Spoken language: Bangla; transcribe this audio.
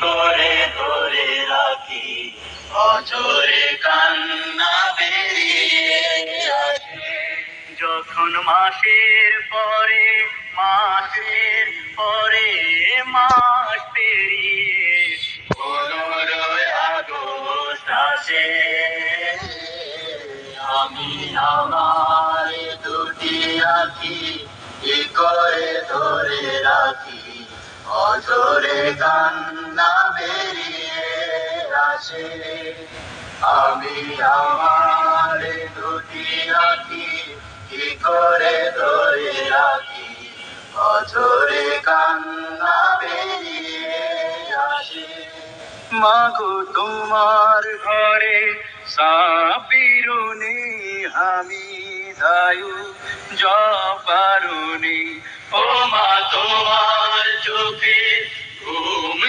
করে ধরে রাখি, অঝরে কান্না বেরিয়ে আসে। যখন মাসের পরে মাস, এর পরে মাস পেরিয়ে 15ই আগস্ট আসে, আমি আমার দুটি আঁখি কি করে ধরে রাখি, অঝরে কান্না বেরিয়ে আসে। আমি আমার দুটি আঁখি কি করে ধরে রাখি, অঝরে কান্না বেরিয়ে আসে। মাগো তোমার ঘরে সাবিরুনি আমি দায়ু জবারুনি, ও মা তোমার চোখে ঘুম